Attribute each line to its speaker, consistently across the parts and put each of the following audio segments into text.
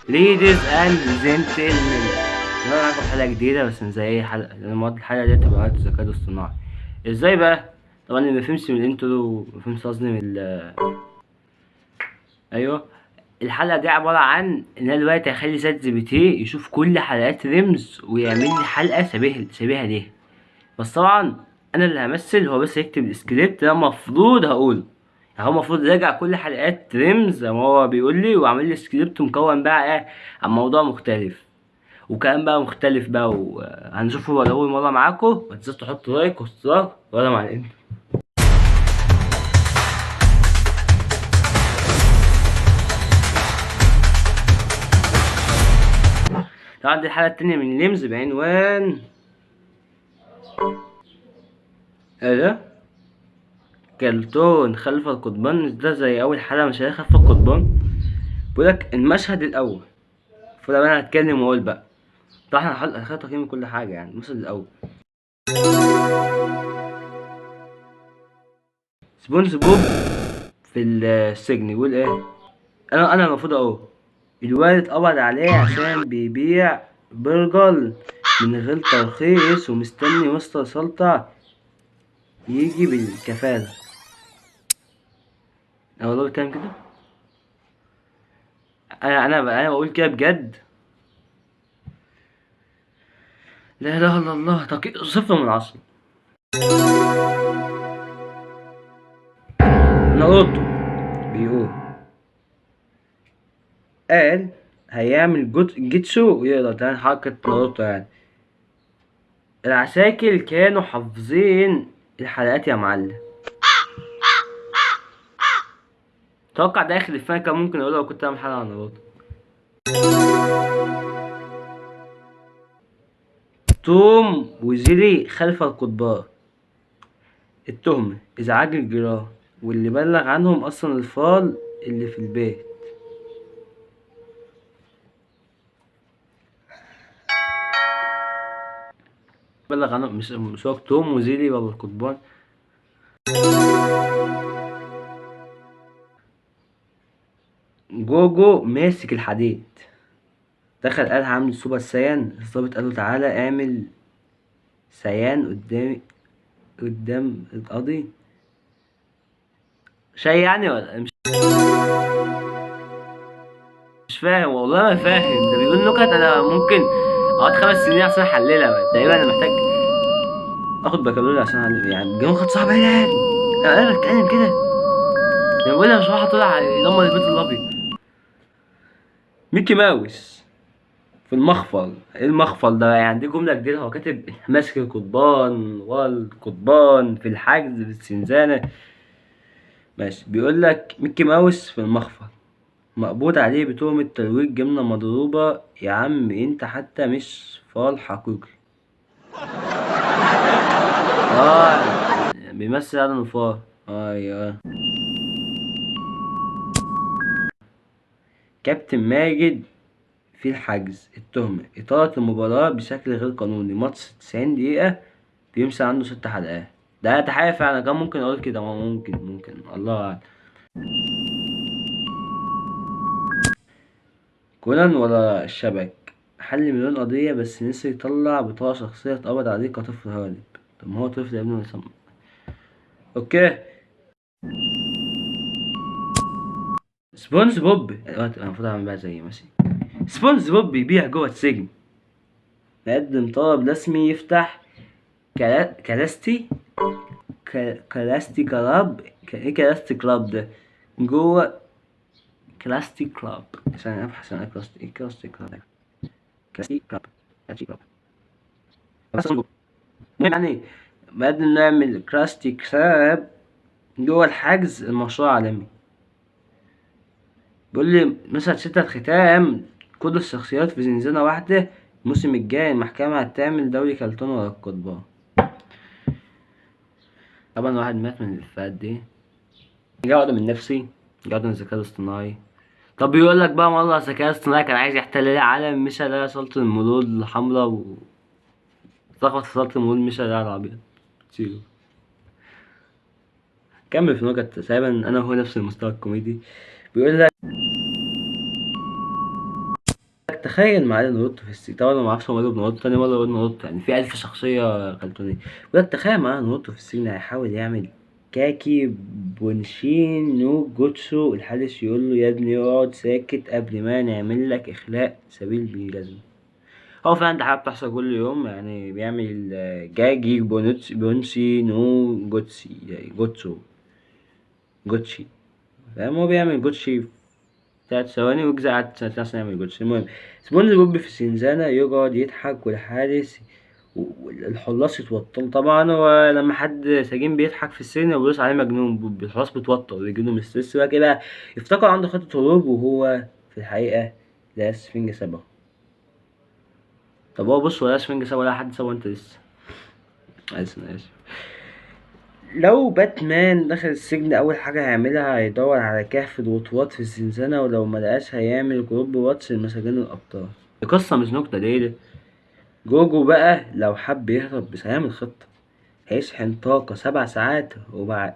Speaker 1: ليديز اند جنتلمان، انا معاكم حلقه جديده بس مش زي اي حلقه، لان مواد الحلقه دي تبقى وقت الذكاء الاصطناعي. ازاي بقى؟ طبعا اللي مفهمش من الانترو مفهمش قصدي من ايوه. الحلقه دي عباره عن ان انا دلوقتي هخلي شات جي بي تي يشوف كل حلقات ريمز ويعمل لي حلقه شبيهه ليها. بس طبعا انا اللي همثل، هو بس يكتب السكريبت ده المفروض هقوله. يعني هو المفروض يراجع كل حلقات تريمز زي ما هو بيقول لي وعامل لي سكريبت مكون بقى ايه عن موضوع مختلف وكلام بقى مختلف بقى، وهنشوفه بقى اول مره معاكم. ما تنساش تحطوا لايك واشتراك ولا مع الانترو. طبعا دي الحلقه التانية من ليمز بعنوان ايه ده؟ كرتون خلف القضبان. مش ده زي اول حلقه مش هي خلف القضبان؟ بيقولك المشهد الاول، فده انا هتكلم واقول بقى. طبعا احنا هنخلي تقييم كل حاجه. يعني المشهد الاول، سبونج بوب في السجن يقول ايه؟ انا المفروض اقول الوالد قبض عليه عشان بيبيع برجر من غير ترخيص ومستني مستر سلطة يجي بالكفالة. انا والله بتكلم كده. انا بقول كده بجد. لا اله الا الله. صفر من عشرة. ناروتو بيقول، قال هيعمل جيتسو ويقدر تعمل حركة ناروتو. يعني العساكر كانوا حافظين الحلقات يا معلم. توقع ده اخر الفان كان ممكن اقوله لو كنت اعمل حلقة عن ناروتو. توم وجيري خلف القضبان. التهمة ازعاج الجيران، واللي بلغ عنهم اصلا الفار اللي في البيت. بلغ عنهم مش هو توم وجيري ولا القضبان. جوجو ماسك الحديد، دخل قال هعمل سوبر سايان. الظابط قال له تعالى اعمل سيان قدام القاضي. شيء يعني ولا مش فاهم؟ والله ما فاهم. ده بيقول نكت انا ممكن اقعد 5 سنين عشان احللها. تقريبا انا محتاج اخد بكالوريا عشان احلل. يعني بجيب خط صعب جدا. انا بتكلم كده. ده بقول لك مش واحد طلع يدمر البيت الابيض. ميكي ماوس في المخفر. ايه المخفر ده؟ يعني دي جمله جديده. هو كاتب ماسك القضبان والقضبان في الحجز في الزنزانه. ماشي. بيقول لك ميكي ماوس في المخفر مقبوض عليه بتهمة ترويج جبنة مضروبة. يا عم انت حتى مش فار حقيقي. اه بيمثل على الفار. ايوه. كابتن ماجد في الحجز. التهمة إطالة المباراة بشكل غير قانوني. ماتش 90 دقيقة بيمشي عنده 6 حلقات. ده تحية فعلا. كان ممكن أقول كده. ما ممكن الله أعلم. كونان ولا الشبك حل مليون قضية بس نسي يطلع بطاقة شخصية اتقبض عليه كطفل هارب. طب ما هو طفل يا ابني. اوكي. سبونج بوب المفروض اعمل بقى زي ماشي. سبونج بوب بيبيع جوه السجن. مقدم طلب رسمي يفتح كلاستي كلاستي كلاب. ايه كلاستي كلاب ده؟ جوه كلاستي كلاب. عشان ابحث عن كلاستي. ايه كلاستي كلاب؟ كلاستي كلاب. كلاستي كلاب. المهم يعني مقدم نعمل كلاستي كلاب جوه الحجز. المشروع عالمي. بيقول لي مثلا ستة الختام كل الشخصيات في زنزانة واحدة. الموسم الجاي المحكمة هتعمل دوري كرتون ولا القضبان. طبعا واحد مات من الإفيهات دي. جودة من نفسي، جودة من الذكاء الاصطناعي. طب بيقول لك بقى مرة الذكاء الاصطناعي كان عايز يحتل العالم، مشى لقى سلطة المرود الحمراء وسقط في سلطة المرود مشى لقى الأبيض. تشيله. كمل في نكت سايبا. أنا وهو نفس المستوى الكوميدي. بيقول لك تخيل معايا ناروتو في السجن. طبعا انا معرفش هو ماله بناروتو، تاني مرة اقول ناروتو، يعني في 1000 شخصية كرتونية. بيقولك تخيل معايا ناروتو في السجن هيحاول يعمل كاكي بونشين نو جوتسو، الحارس يقول له يا ابني اقعد ساكت قبل ما نعمل لك اخلاء سبيل بلازما. هو فعلا ده حاجة بتحصل كل يوم، يعني بيعمل جاجي بونشي نو جوتسي، جوتسو جوتشي، فاهم؟ هو بيعمل جوتشي 3 ثواني ويجزع قعد 3 سنين يعمل جوتشي. المهم سبونج بوب في الزنزانة يقعد يضحك والحارس والحراس يتوتروا طبعا. ولما حد سجين بيضحك في السجن بيبص عليه مجنون، الحراس بتوتر ويجيله من ستريس بقى كده، يفتكر عنده خطة هروب وهو في الحقيقة لا سفنج سبقه. طب هو بص، ولا سفنج سبقه ولا حد سبقه، انت لسه. أنا آسف. لو باتمان دخل السجن أول حاجة هيعملها هيدور على كهف الوطواط في الزنزانة، ولو ملقاش هيعمل جروب واتس لمساجين الأبطال. دي قصة مش نكتة، ده جوجو بقى لو حب يهرب بس هيعمل خطة. هيشحن طاقة 7 ساعات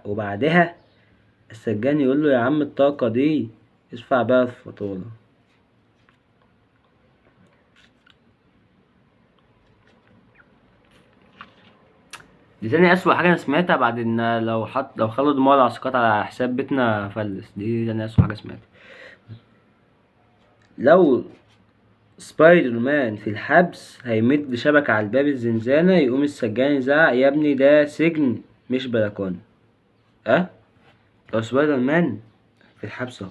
Speaker 1: وبعدها السجان يقول له يا عم الطاقة دي ادفع بقى الفاتورة. دي تاني أسوأ حاجة أنا سمعتها، بعد إن لو خلوا دموع العسكريات على حساب بيتنا فلس. دي تاني أسوأ حاجة سمعتها. لو سبايدر مان في الحبس هيمد شبكة على الباب الزنزانة، يقوم السجان يزعق يا ابني ده سجن مش بلكونة. اه لو سبايدر مان في الحبس اهو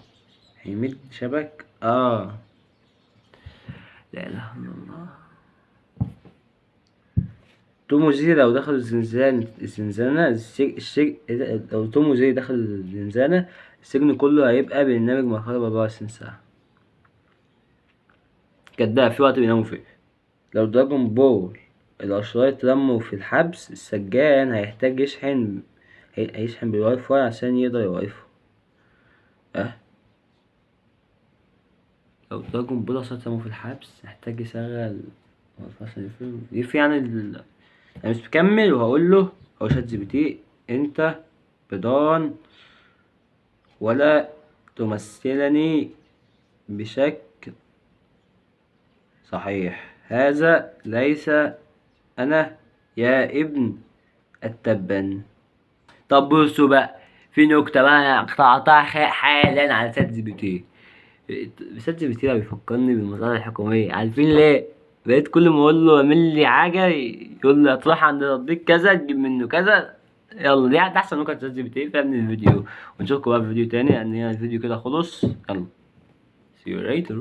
Speaker 1: هيمد شبك. لا اله الا الله. توم وجيري لو دخلوا الزنزانة لو توم وجيري دخلوا الزنزانة السجن كله هيبقى برنامج مخرب 24 ساعة. كداب في وقت بيناموا فيه. لو دراجون بول الأشرار اتلموا في الحبس السجان هيحتاج هيشحن بالواي فاي عشان يقدر يوقفه. اه لو دراجون بول الأشرار اتلموا في الحبس هيحتاج يشغل واي فاي عشان يقفل يعني انا مش مكمل وهقول له هو شات جي بي تي انت بضان ولا تمثلني بشكل صحيح، هذا ليس انا يا ابن التبن. طب بصوا بقى، في نكتة بقى انا قطعتها حالا على شات جي بي تي. شات جي بي تي بقى بيفكرني بالمصالح الحكومية، عارفين ليه؟ بقيت كل ما اقول له اعمل لي حاجة يقول لي هتروح عند تطبيق كذا تجيب منه كذا. يلا دي احسن نكت شات جي بي تي. فاهم الفيديو، ونشوفكم بقى في فيديو تاني، ان هنا الفيديو كده خلص. يلا see you later.